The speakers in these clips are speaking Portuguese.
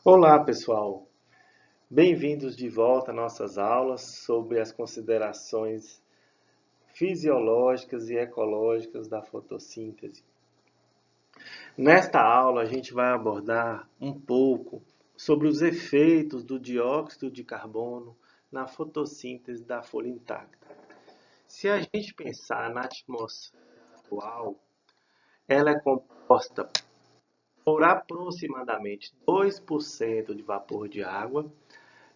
Olá, pessoal. Bem-vindos de volta às nossas aulas sobre as considerações fisiológicas e ecológicas da fotossíntese. Nesta aula, a gente vai abordar um pouco sobre os efeitos do dióxido de carbono na fotossíntese da folha intacta. Se a gente pensar na atmosfera atual, ela é composta por aproximadamente 2% de vapor de água,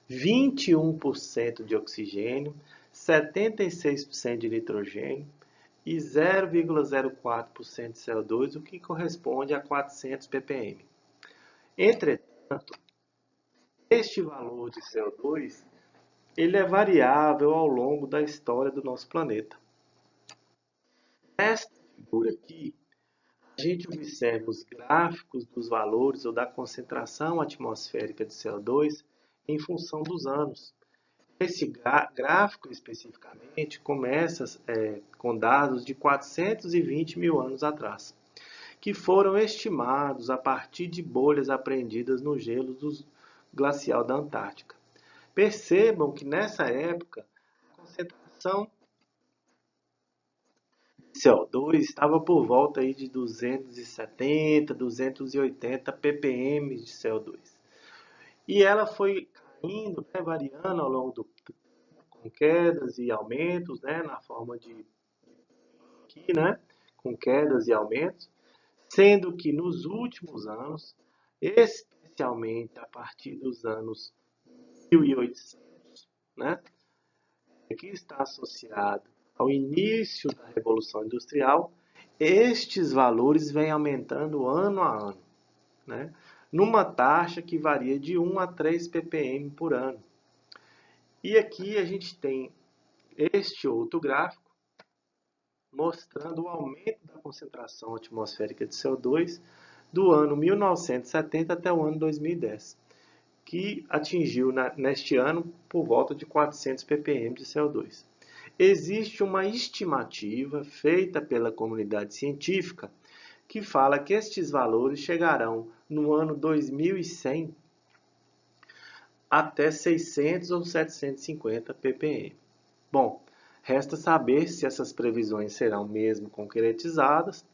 21% de oxigênio, 76% de nitrogênio e 0,04% de CO2, o que corresponde a 400 ppm. Entretanto, este valor de CO2 ele é variável ao longo da história do nosso planeta. Nesta figura aqui, a gente observa os gráficos dos valores ou da concentração atmosférica de CO2 em função dos anos. Esse gráfico especificamente começa com dados de 420 mil anos atrás, que foram estimados a partir de bolhas apreendidas no gelo glacial da Antártica. Percebam que nessa época a concentração de CO2 estava por volta aí de 270, 280 ppm de CO2. E ela foi caindo, variando ao longo do com quedas e aumentos, na forma de aqui, com quedas e aumentos, sendo que nos últimos anos, especialmente a partir dos anos 1800, né, que está associado ao início da Revolução Industrial, estes valores vêm aumentando ano a ano, né, numa taxa que varia de 1 a 3 ppm por ano. E aqui a gente tem este outro gráfico mostrando o aumento da concentração atmosférica de CO2 do ano 1970 até o ano 2010, que atingiu neste ano por volta de 400 ppm de CO2. Existe uma estimativa feita pela comunidade científica que fala que estes valores chegarão no ano 2100 até 600 ou 750 ppm. Bom, resta saber se essas previsões serão mesmo concretizadas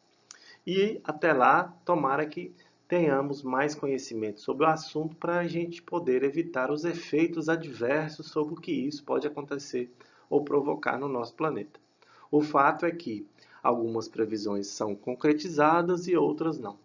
e até lá, tomara que tenhamos mais conhecimento sobre o assunto para a gente poder evitar os efeitos adversos sobre o que isso pode acontecer ou provocar no nosso planeta. O fato é que algumas previsões são concretizadas e outras não,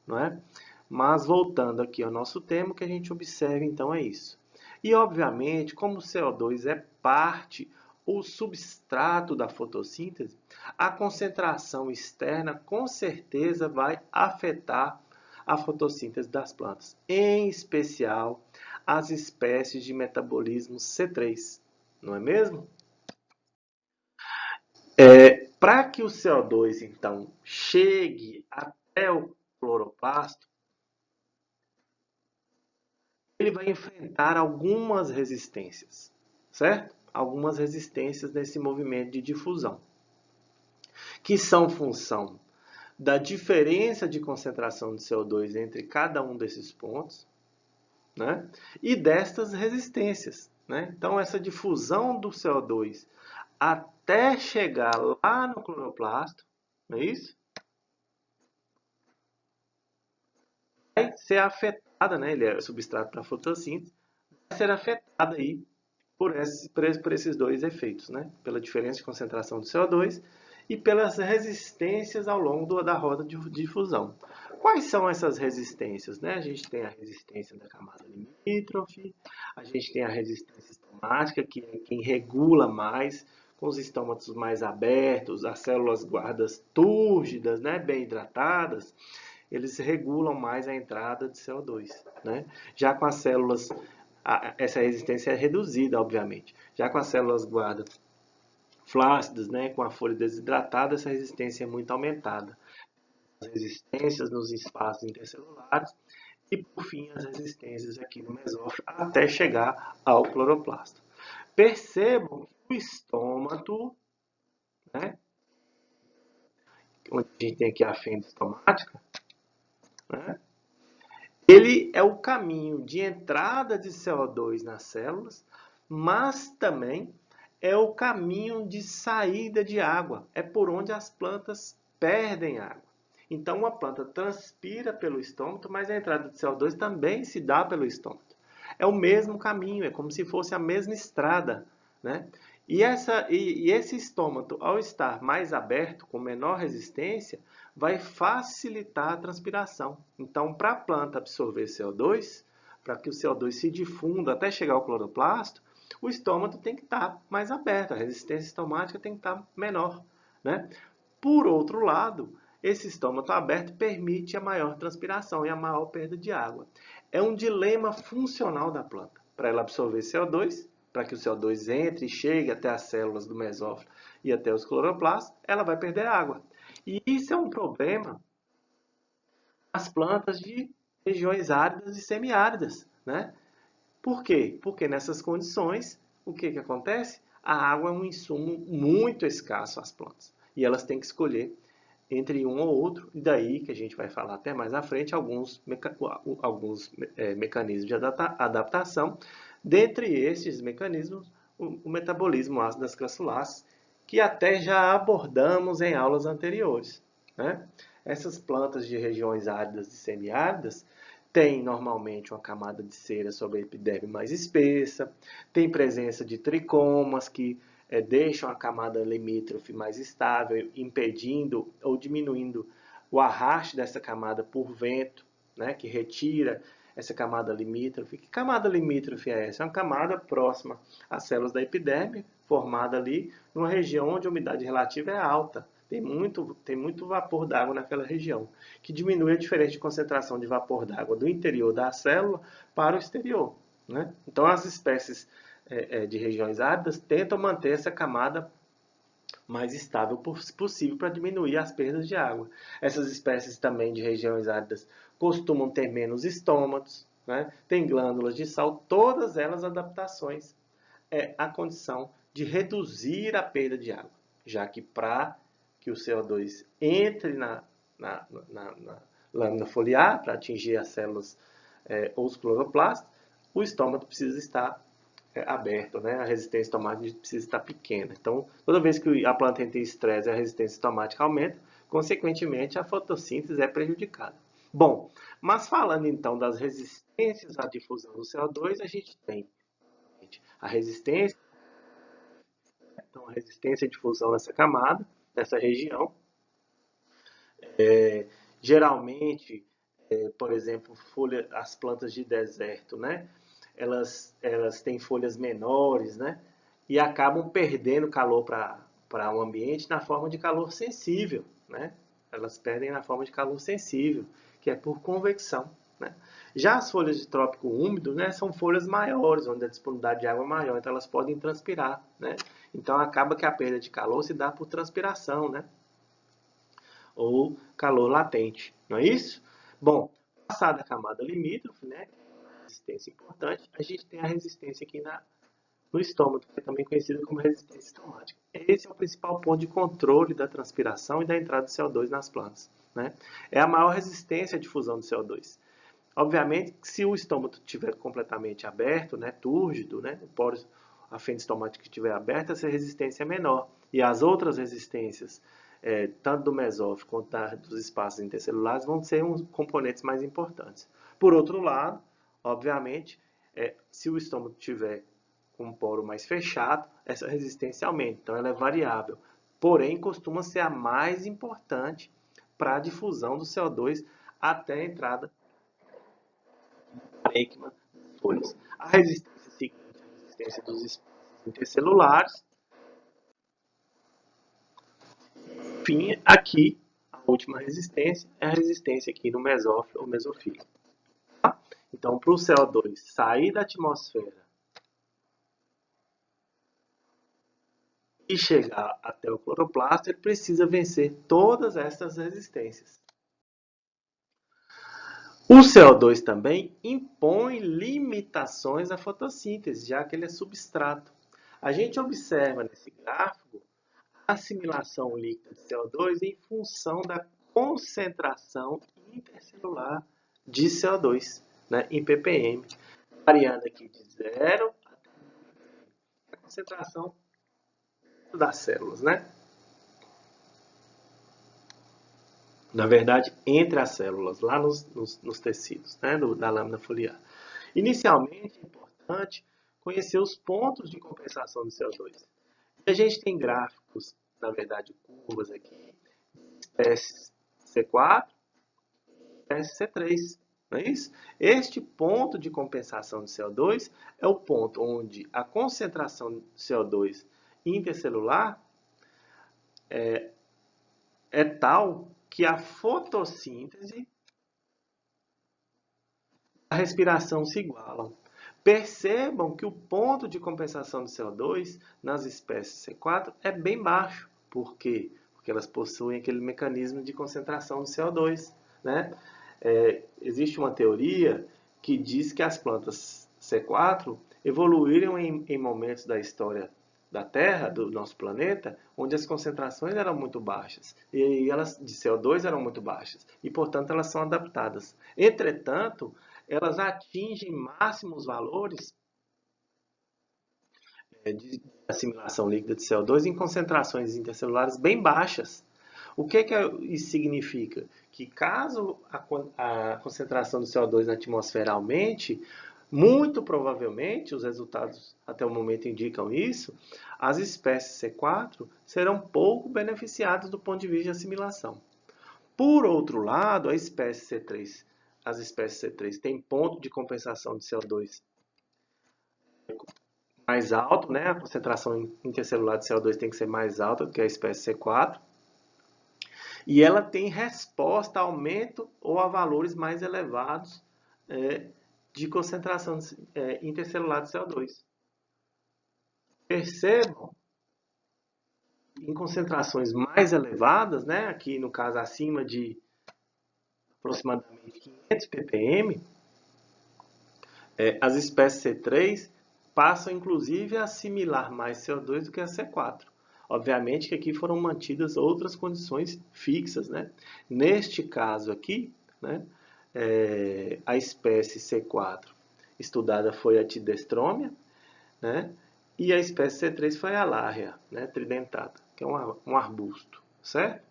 não é? Mas voltando aqui ao nosso tema, o que a gente observa então é isso. E obviamente, como o CO2 é parte ou substrato da fotossíntese, a concentração externa com certeza vai afetar a fotossíntese das plantas, em especial as espécies de metabolismo C3, não é mesmo? Para que o CO2 então chegue até o cloroplasto, ele vai enfrentar algumas resistências, certo? Algumas resistências nesse movimento de difusão, que são função da diferença de concentração de CO2 entre cada um desses pontos, né? E destas resistências, né? Então, essa difusão do CO2 até chegar lá no cloroplasto, não é isso? Vai ser afetada, né? Ele é substrato para fotossíntese, vai ser afetada aí por esses dois efeitos, né? Pela diferença de concentração do CO2 e pelas resistências ao longo da roda de difusão. Quais são essas resistências? Né? A gente tem a resistência da camada limítrofe, a gente tem a resistência estomática, que é quem regula mais, com os estômatos mais abertos, as células guardas túrgidas, né? Bem hidratadas, eles regulam mais a entrada de CO2. Né? Já com as células essa resistência é reduzida, obviamente. Já com as células guarda flácidas, né, com a folha desidratada, essa resistência é muito aumentada. As resistências nos espaços intercelulares e, por fim, as resistências aqui no mesófilo até chegar ao cloroplasto. Percebam que o estômato, né, onde a gente tem aqui a fenda estomática, né, Ele é o caminho de entrada de CO2 nas células, mas também é o caminho de saída de água. É por onde as plantas perdem água. Então, uma planta transpira pelo estômago, mas a entrada de CO2 também se dá pelo estômago. É o mesmo caminho, é como se fosse a mesma estrada, né? E esse estômago, ao estar mais aberto, com menor resistência, vai facilitar a transpiração. Então, para a planta absorver CO2, para que o CO2 se difunda até chegar ao cloroplasto, o estômago tem que estar mais aberto, a resistência estomática tem que estar menor, né? Por outro lado, esse estômago aberto permite a maior transpiração e a maior perda de água. É um dilema funcional da planta. Para ela absorver CO2, para que o CO2 entre e chegue até as células do mesófilo e até os cloroplastos, ela vai perder água. E isso é um problema nas plantas de regiões áridas e semiáridas, né? Por quê? Porque nessas condições, o que acontece? A água é um insumo muito escasso às plantas. E elas têm que escolher entre um ou outro, e daí que a gente vai falar até mais à frente alguns mecanismos de adaptação. Dentre esses mecanismos, o metabolismo ácido das crassulases, que até já abordamos em aulas anteriores, né? Essas plantas de regiões áridas e semiáridas têm normalmente uma camada de cera sobre a epiderme mais espessa, tem presença de tricomas que deixam a camada limítrofe mais estável, impedindo ou diminuindo o arraste dessa camada por vento, né, que retira essa camada limítrofe. Que camada limítrofe é essa? É uma camada próxima às células da epiderme, formada ali numa região onde a umidade relativa é alta. Tem muito vapor d'água naquela região, que diminui a diferença de concentração de vapor d'água do interior da célula para o exterior, né? Então, as espécies de regiões áridas tentam manter essa camada mais estável possível para diminuir as perdas de água. Essas espécies também de regiões áridas costumam ter menos estômatos, né? Tem glândulas de sal, todas elas adaptações a condição de reduzir a perda de água, já que para que o CO2 entre na lâmina foliar para atingir as células ou os cloroplastos, o estômago precisa estar aberto, né? A resistência estomática precisa estar pequena. Então, toda vez que a planta entra em estresse, a resistência estomática aumenta, consequentemente, a fotossíntese é prejudicada. Bom, mas falando então das resistências à difusão do CO2, a gente tem a resistência, então a resistência à difusão nessa camada, nessa região. Geralmente, por exemplo, as plantas de deserto, né? Elas têm folhas menores, né? E acabam perdendo calor para o ambiente na forma de calor sensível, né? Elas perdem na forma de calor sensível, que é por convecção, né? Já as folhas de trópico úmido, né, são folhas maiores, onde a disponibilidade de água é maior, então elas podem transpirar, né? Então acaba que a perda de calor se dá por transpiração, né? Ou calor latente, não é isso? Bom, passada a camada limítrofe, né, resistência importante, a gente tem a resistência aqui no estômago, que é também conhecida como resistência estomática. Esse é o principal ponto de controle da transpiração e da entrada de CO2 nas plantas, né? É a maior resistência à difusão de CO2. Obviamente, se o estômago estiver completamente aberto, né, túrgido, né, o poro, a fenda estomática estiver aberta, essa resistência é menor. E as outras resistências, tanto do mesófilo quanto dos espaços intercelulares, vão ser uns componentes mais importantes. Por outro lado, obviamente, se o estômago tiver com um poro mais fechado, essa resistência aumenta. Então, ela é variável. Porém, costuma ser a mais importante para a difusão do CO2 até a entrada parênquima das folhas. A resistência seguinte é a resistência dos espaços intercelulares. Enfim, aqui, a última resistência é a resistência aqui no mesófilo ou mesofílico. Tá? Então, para o CO2 sair da atmosfera e chegar até o cloroplasto, ele precisa vencer todas essas resistências. O CO2 também impõe limitações à fotossíntese, já que ele é substrato. A gente observa nesse gráfico a assimilação líquida de CO2 em função da concentração intercelular de CO2, né, em ppm, variando aqui de 0 até a concentração das células, né? Na verdade, entre as células, lá nos tecidos, né, da lâmina foliar. Inicialmente, é importante conhecer os pontos de compensação do CO2. A gente tem gráficos, na verdade, curvas aqui, espécies C4, espécie C3, não é isso? Este ponto de compensação de CO2 é o ponto onde a concentração de CO2 intercelular é tal que a fotossíntese e a respiração se igualam. Percebam que o ponto de compensação de CO2 nas espécies C4 é bem baixo. Por quê? Porque elas possuem aquele mecanismo de concentração de CO2, né? Existe uma teoria que diz que as plantas C4 evoluíram em momentos da história da Terra, do nosso planeta, onde as concentrações eram muito baixas e elas de CO2 eram muito baixas e, portanto, elas são adaptadas. Entretanto, elas atingem máximos valores de assimilação líquida de CO2 em concentrações intercelulares bem baixas. O que isso significa? Que caso a concentração do CO2 na atmosfera aumente, muito provavelmente, os resultados até o momento indicam isso, as espécies C4 serão pouco beneficiadas do ponto de vista de assimilação. Por outro lado, as espécies C3 têm ponto de compensação de CO2 mais alto, né? A concentração intercelular de CO2 tem que ser mais alta do que a espécie C4. E ela tem resposta a aumento ou a valores mais elevados de concentração intercelular de CO2. Percebam, em concentrações mais elevadas, né, aqui no caso acima de aproximadamente 500 ppm, as espécies C3 passam inclusive a assimilar mais CO2 do que a C4. Obviamente que aqui foram mantidas outras condições fixas, né? Neste caso aqui, né, a espécie C4 estudada foi a Tidestromia, né? E a espécie C3 foi a Lárrea, né, tridentada, que é um arbusto, certo?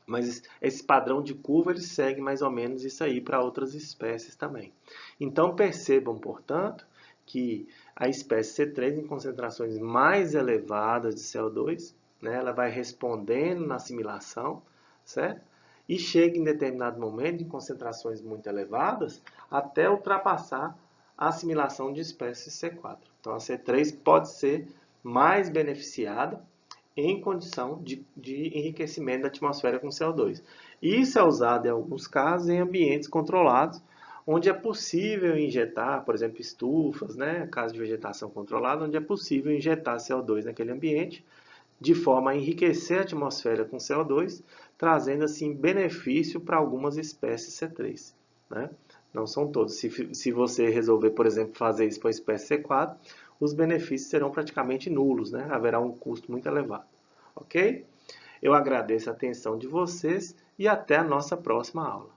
Mas esse padrão de curva ele segue mais ou menos isso aí para outras espécies também. Então percebam, portanto, que a espécie C3 em concentrações mais elevadas de CO2, né, ela vai respondendo na assimilação, certo? E chega em determinado momento em concentrações muito elevadas até ultrapassar a assimilação de espécies C4. Então a C3 pode ser mais beneficiada em condição de enriquecimento da atmosfera com CO2. Isso é usado em alguns casos em ambientes controlados, onde é possível injetar, por exemplo, estufas, né, caso de vegetação controlada, onde é possível injetar CO2 naquele ambiente, de forma a enriquecer a atmosfera com CO2, trazendo assim benefício para algumas espécies C3. Né? Não são todos. Se você resolver, por exemplo, fazer isso para a espécie C4, os benefícios serão praticamente nulos, né? Haverá um custo muito elevado. Ok? Eu agradeço a atenção de vocês e até a nossa próxima aula.